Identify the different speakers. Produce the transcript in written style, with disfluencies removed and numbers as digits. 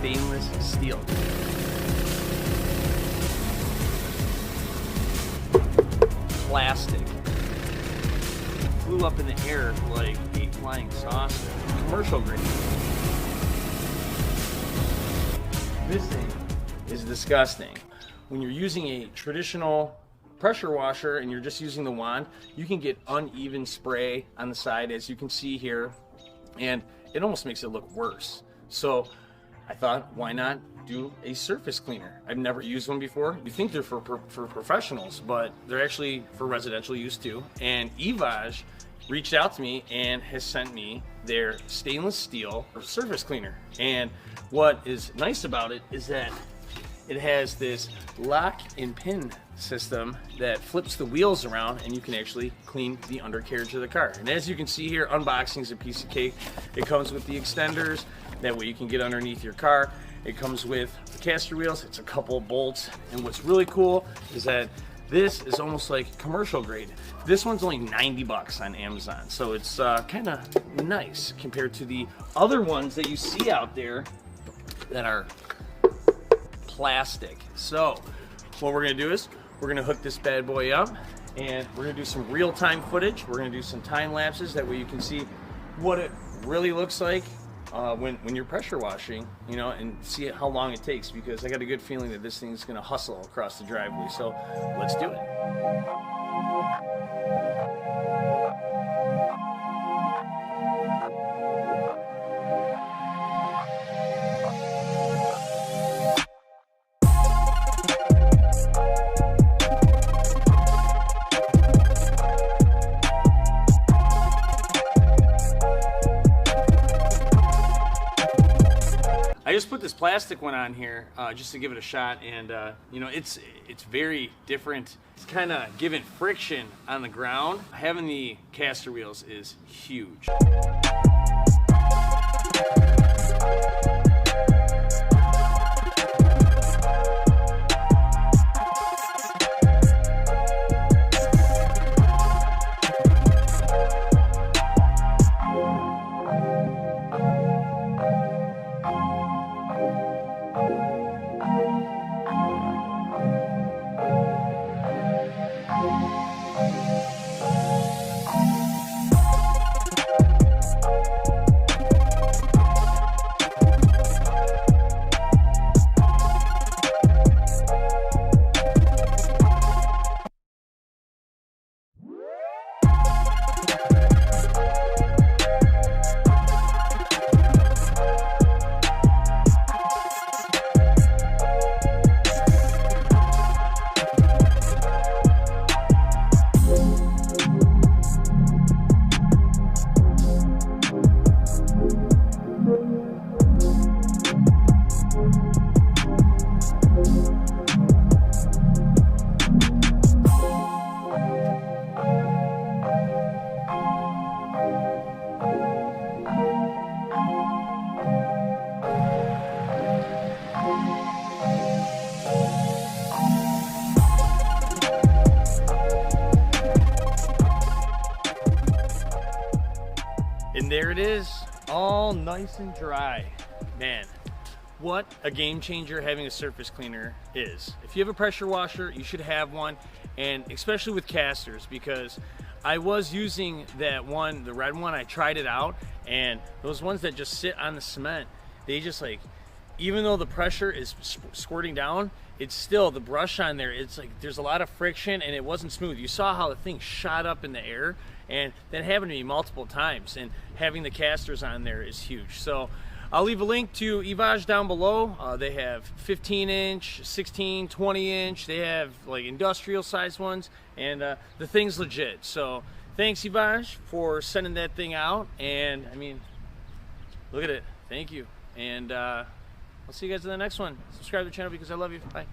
Speaker 1: stainless steel. Plastic. Flew up in the air like a flying saucer. Commercial grade. This thing is disgusting. When you're using a traditional pressure washer and you're just using the wand, you can get uneven spray on the side, as you can see here, and it almost makes it look worse. So I thought, why not do a surface cleaner? I've never used one before. You think they're for professionals, but they're actually for residential use too. And EVEAGE reached out to me and has sent me their stainless steel surface cleaner. And what is nice about it is that it has this lock and pin system that flips the wheels around, and you can actually clean the undercarriage of the car. And as you can see here, unboxing is a piece of cake. It comes with the extenders, that way you can get underneath your car. It comes with the caster wheels, it's a couple of bolts, and what's really cool is that this is almost like commercial grade. This one's only 90 bucks on Amazon, so it's kind of nice compared to the other ones that you see out there that are plastic. So what we're gonna do is we're gonna hook this bad boy up, and we're gonna do some real-time footage. We're gonna do some time lapses, that way you can see what it really looks like when you're pressure washing, you know, and see how long it takes, because I got a good feeling that this thing's gonna hustle across the driveway. So let's do it. I just put this plastic one on here just to give it a shot, and you know, it's very different. It's kind of giving friction on the ground. Having the caster wheels is huge. And there it is, all nice and dry. Man, what a game changer having a surface cleaner is. If you have a pressure washer, you should have one, and especially with casters, because I was using that one, the red one. I tried it out, and those ones that just sit on the cement, they just, like, even though the pressure is squirting down, it's still, the brush on there, it's like there's a lot of friction, and it wasn't smooth. You saw how the thing shot up in the air, and that happened to me multiple times, and having the casters on there is huge. So I'll leave a link to EVEAGE down below. They have 15-inch, 16, 20-inch. They have like industrial sized ones, and the thing's legit. So thanks, EVEAGE, for sending that thing out. And I mean, look at it. Thank you. And I'll see you guys in the next one. Subscribe to the channel because I love you. Bye.